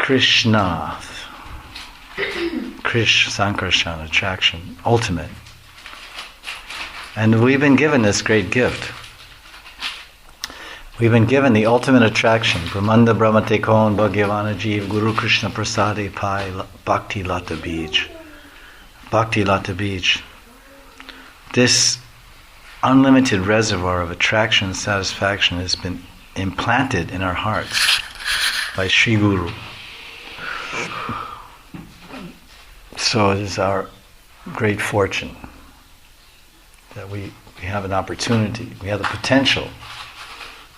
Krishna, Sankarshan, attraction, ultimate. And we've been given this great gift. We've been given the ultimate attraction. Brahmanda Brahmate Kon Bhagavana Jeev Guru Krishna Prasade Pai Bhakti Lata Bij. Bhakti Lata Bij. This unlimited reservoir of attraction and satisfaction has been implanted in our hearts by Sri Guru. So it is our great fortune that we have an opportunity, we have the potential.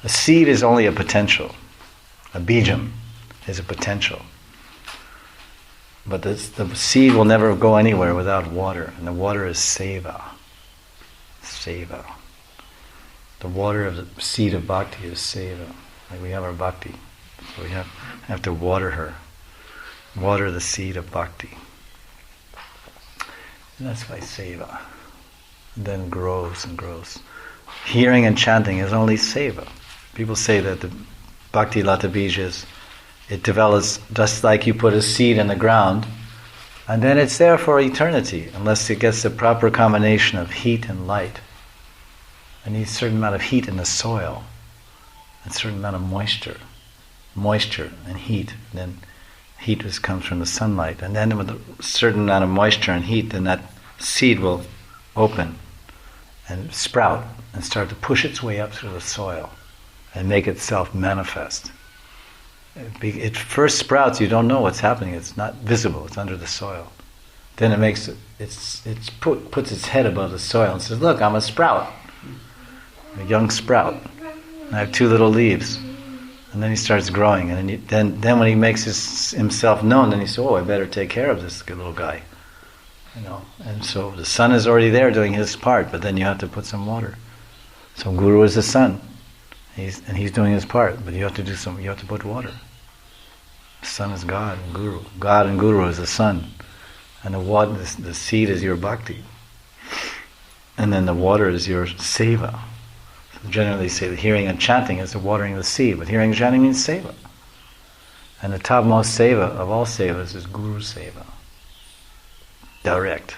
A seed is only a potential. A bijam is a potential. But the seed will never go anywhere without water, and the water is seva. Seva. The water of the seed of bhakti is seva. Like we have our bhakti, so we have to water her. Water the seed of bhakti. And that's why seva. And then grows and grows. Hearing and chanting is only seva. People say that the Bhakti Lata Bij it develops just like you put a seed in the ground, and then it's there for eternity, unless it gets the proper combination of heat and light. It needs a certain amount of heat in the soil, a certain amount of moisture and heat. And then heat just comes from the sunlight, and then with a certain amount of moisture and heat, then that seed will open and sprout and start to push its way up through the soil and make itself manifest. It first sprouts, you don't know what's happening, it's not visible, it's under the soil. Then it puts its head above the soil and says, look, I'm a sprout, a young sprout. I have 2 little leaves. And then he starts growing, and then when he makes himself known, then he says, oh, I better take care of this good little guy. And so the sun is already there doing his part, but then you have to put some water. So Guru is the sun. He's doing his part, but you have to put water. The sun is God and Guru. God and Guru is the sun. And the seed is your bhakti. And then the water is your seva. So generally say that hearing and chanting is the watering of the seed, but hearing and chanting means seva. And the topmost seva of all sevas is Guru seva. Direct.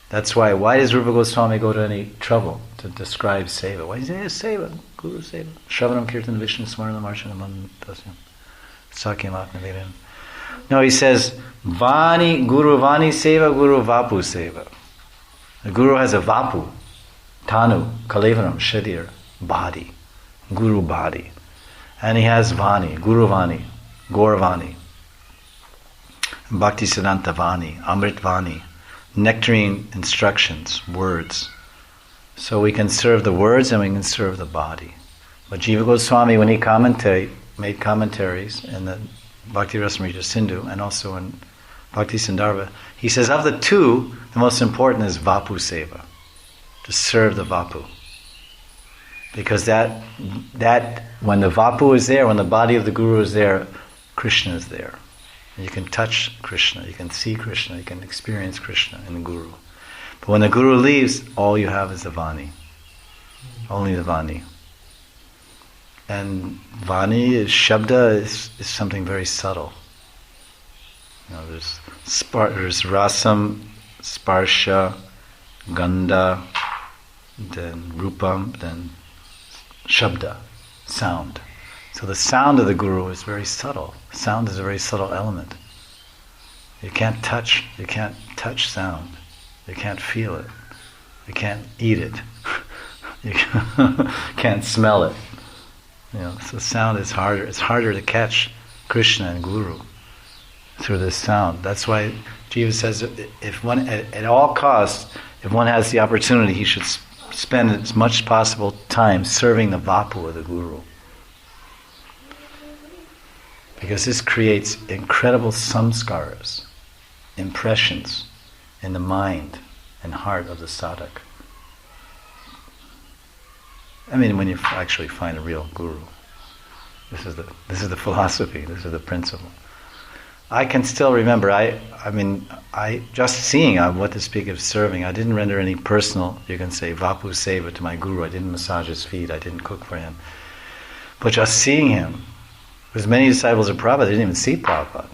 That's why does Rupa Goswami go to any trouble to describe seva? Why does he say seva? Guru seva. Shravanam Kirtan Vishnu Smaranam Archanam Mandasyam Sakyam Atmavedam. No, he says Vani, Guru Vani seva, Guru Vapu seva. The Guru has a Vapu, Tanu, Kalevaram, Shadir, body, Guru body. And he has Vani, Guru Vani, Gaur Vani, Bhakti Siddhanta Vani, Amrit Vani, nectarine instructions, words. So we can serve the words and we can serve the body. But Jiva Goswami, when he made commentaries in the Bhakti Rasamrita Sindhu and also in Bhakti Sandarbha, he says of the 2, the most important is Vapu Seva, to serve the Vapu. Because that when the Vapu is there, when the body of the Guru is there, Krishna is there. You can touch Krishna, you can see Krishna, you can experience Krishna in the Guru. But when the Guru leaves, all you have is the Vani. Only the Vani. And Vani is Shabda is something very subtle. There's Rasam, Sparsha, Gandha, then Rupam, then Shabda, sound. So the sound of the Guru is very subtle. Sound is a very subtle element. You can't touch sound. You can't feel it. You can't eat it. You can't smell it. So sound is harder. It's harder to catch Krishna and Guru through this sound. That's why Jiva says if one, at all costs, if one has the opportunity, he should spend as much as possible time serving the Vapu of the Guru. Because this creates incredible samskaras, impressions in the mind and heart of the sadhak. I mean, when you actually find a real guru, this is the philosophy, this is the principle. I can still remember, I just seeing, what to speak of serving, I didn't render any personal, you can say, Vapu Seva to my Guru. I didn't massage his feet, I didn't cook for him. But just seeing him, Because many disciples of Prabhupada didn't even see Prabhupada.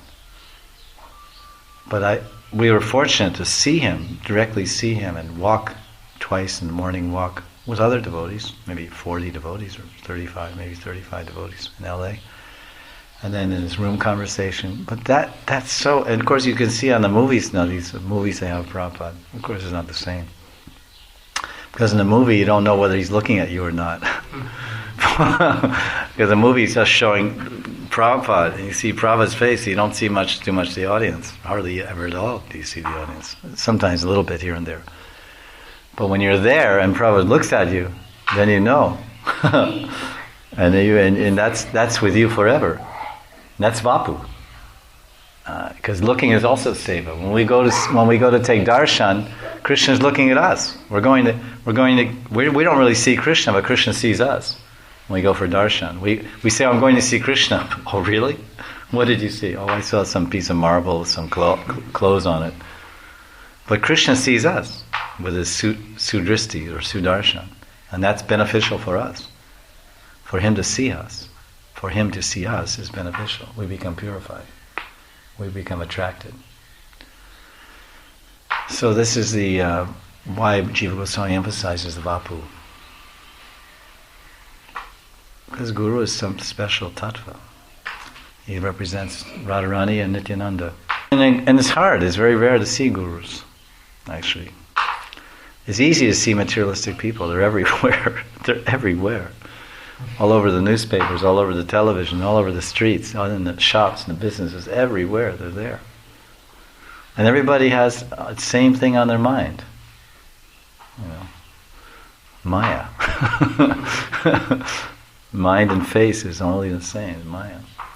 But we were fortunate to see him, directly see him, and walk twice in the morning walk with other devotees, maybe 40 devotees or 35, maybe 35 devotees in LA. And then in his room conversation. But that's so, and of course you can see on the movies now, these movies they have Prabhupada. Of course it's not the same. Because in the movie you don't know whether he's looking at you or not. Because the movie is just showing Prabhupada, and you see Prabhupada's face, you don't see too much the audience. Hardly ever at all do you see the audience. Sometimes a little bit here and there. But when you're there and Prabhupada looks at you, then you know. and that's with you forever. That's Vapu. Because looking is also seva. When we go to take darshan, Krishna is looking at us. We don't really see Krishna, but Krishna sees us. When we go for darshan, we say, "I'm going to see Krishna." Oh, really? What did you see? Oh, I saw some piece of marble with some clothes on it. But Krishna sees us with his sudristi or sudarshan, and that's beneficial for us. For him to see us. For him to see us is beneficial. We become purified. We become attracted. So this is the why Jiva Goswami emphasizes the Vapu. Because Guru is some special tattva. He represents Radharani and Nityananda. And it's hard, it's very rare to see gurus, actually. It's easy to see materialistic people, they're everywhere. They're everywhere. All over the newspapers, all over the television, all over the streets, all in the shops and the businesses, everywhere they're there. And everybody has the same thing on their mind. Maya. Mind and face is only the same, Maya.